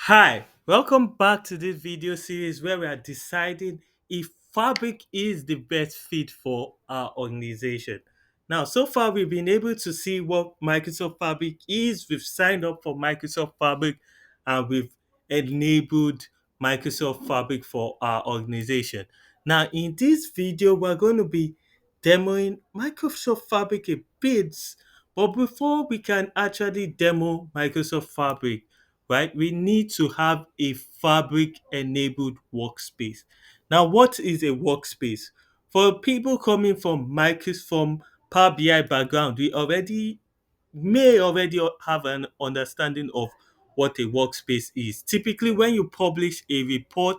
Hi, welcome back to this video series where we are deciding if Fabric is the best fit for our organization. Now, so far we've been able to see what Microsoft Fabric is. We've signed up for Microsoft Fabric and we've enabled Microsoft Fabric for our organization. Now, in this video, we're going to be demoing Microsoft Fabric a bit, but before we can actually demo Microsoft Fabric, right, we need to have a fabric enabled workspace. Now, what is a workspace? For people coming from from Power BI background, we already may already have an understanding of what a workspace is. Typically, when you publish a report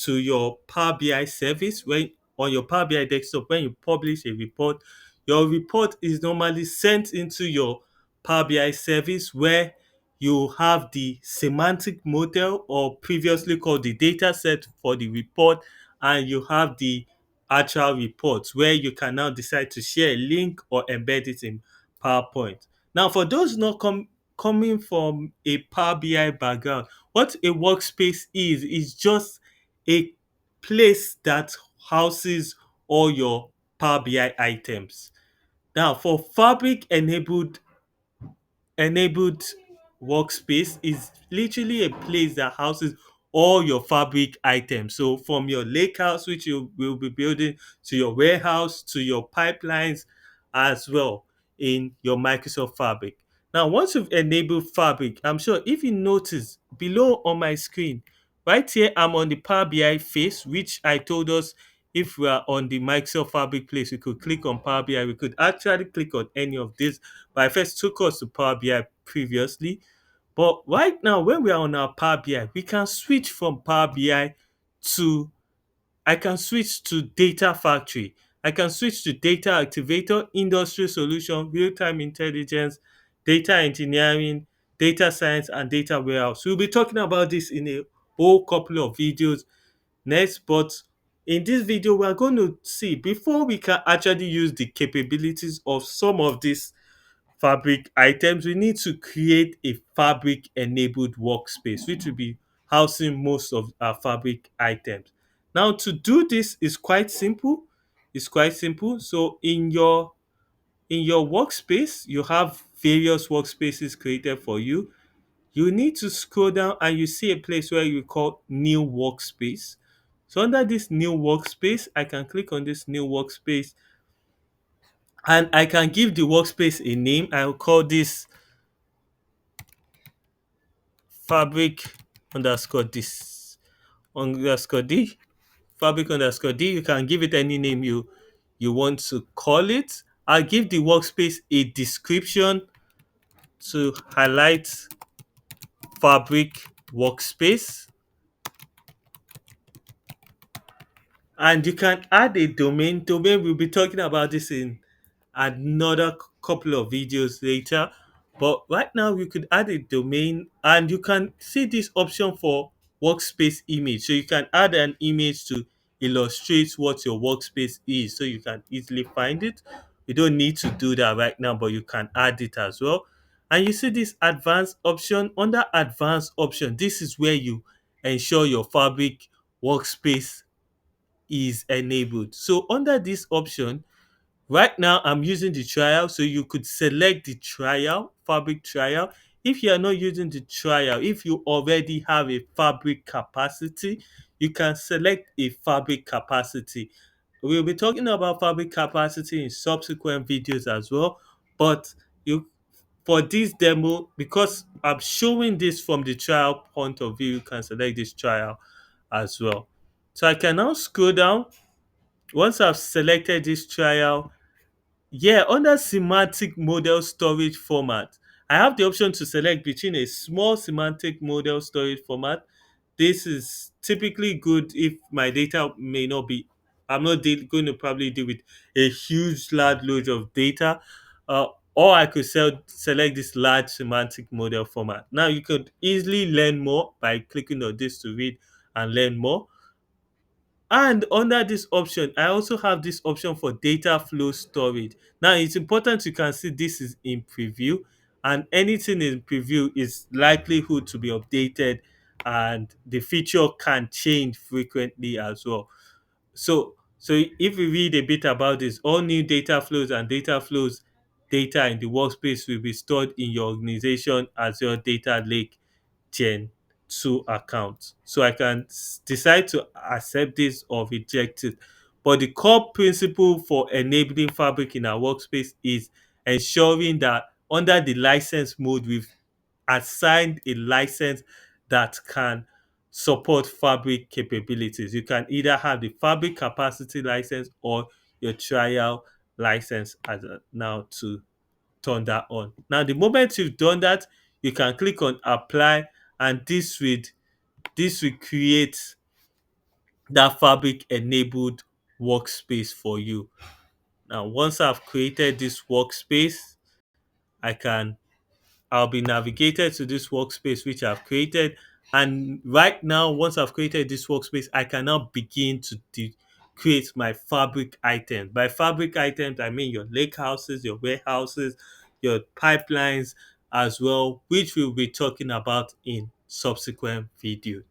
to your Power BI service, when on your Power BI desktop, when you publish a report, your report is normally sent into your Power BI service where you have the semantic model, or previously called the data set for the report, and you have the actual report where you can now decide to share a link or embed it in PowerPoint. Now, for those not coming from a Power BI background, what a workspace is just a place that houses all your Power BI items. Now, for Fabric enabled workspace is literally a place that houses all your fabric items. So from your lakehouse, which you will be building, to your warehouse, to your pipelines as well in your Microsoft Fabric. Now, once you've enabled Fabric, I'm sure if you notice below on my screen, right here, I'm on the Power BI face, which I told us if we are on the Microsoft Fabric place, we could click on Power BI. We could actually click on any of this, but I first took us to Power BI previously. But right now, when we are on our Power BI, we can switch from Power BI to I can switch to Data Factory. I can switch to Data Activator, Industry Solution, Real Time Intelligence, Data Engineering, Data Science, and Data Warehouse. We'll be talking about this in a whole couple of videos next, but in this video, we're going to see before we can actually use the capabilities of some of these fabric items, we need to create a fabric enabled workspace, which will be housing most of our fabric items. Now, to do this is quite simple. It's quite simple. So in your workspace, you have various workspaces created for you. You need to scroll down and you see a place where you call new workspace. So under this new workspace, I can click on this new workspace and I can give the workspace a name. I'll call this fabric underscore this underscore d fabric underscore d. You can give it any name you want to call it. I'll give the workspace a description to highlight fabric workspace, and you can add a domain. We'll be talking about this in another couple of videos later, but right now you could add a domain and you can see this option for workspace image, so you can add an image to illustrate what your workspace is, so you can easily find it. You don't need to do that right now, but you can add it as well. And you see this advanced option. Under advanced option, this is where you ensure your fabric workspace is enabled. So under this option, right now, I'm using the trial, so you could select the trial, fabric trial. If you are not using the trial, if you already have a fabric capacity, you can select a fabric capacity. We'll be talking about fabric capacity in subsequent videos as well, but you for this demo, because I'm showing this from the trial point of view, you can select this trial as well. So I can now scroll down. Once I've selected this trial, yeah, under semantic model storage format, I have the option to select between a small semantic model storage format. This is typically good if my data may not be, I'm not going to probably deal with a huge large load of data. Uh, or I could select this large semantic model format. Now you could easily learn more by clicking on this to read and learn more. And under this option, I also have this option for data flow storage. Now, it's important you can see this is in preview, and anything in preview is likelihood to be updated and the feature can change frequently as well. So if we read a bit about this, all new data flows and data flows data in the workspace will be stored in your organization as your data lake Gen 2 account. So I can decide to accept this or reject it. But the core principle for enabling Fabric in our workspace is ensuring that under the license mode, we've assigned a license that can support Fabric capabilities. You can either have the Fabric capacity license or your trial license as now to turn that on. Now, the moment you've done that, you can click on apply, and this will create that Fabric enabled workspace for you. Now, once I've created this workspace, I can I'll be navigated to this workspace which I've created. And right now, once I've created this workspace, I can now begin to create my Fabric items. By Fabric items, I mean your lake houses, your warehouses, your pipelines as well, which we'll be talking about in subsequent videos.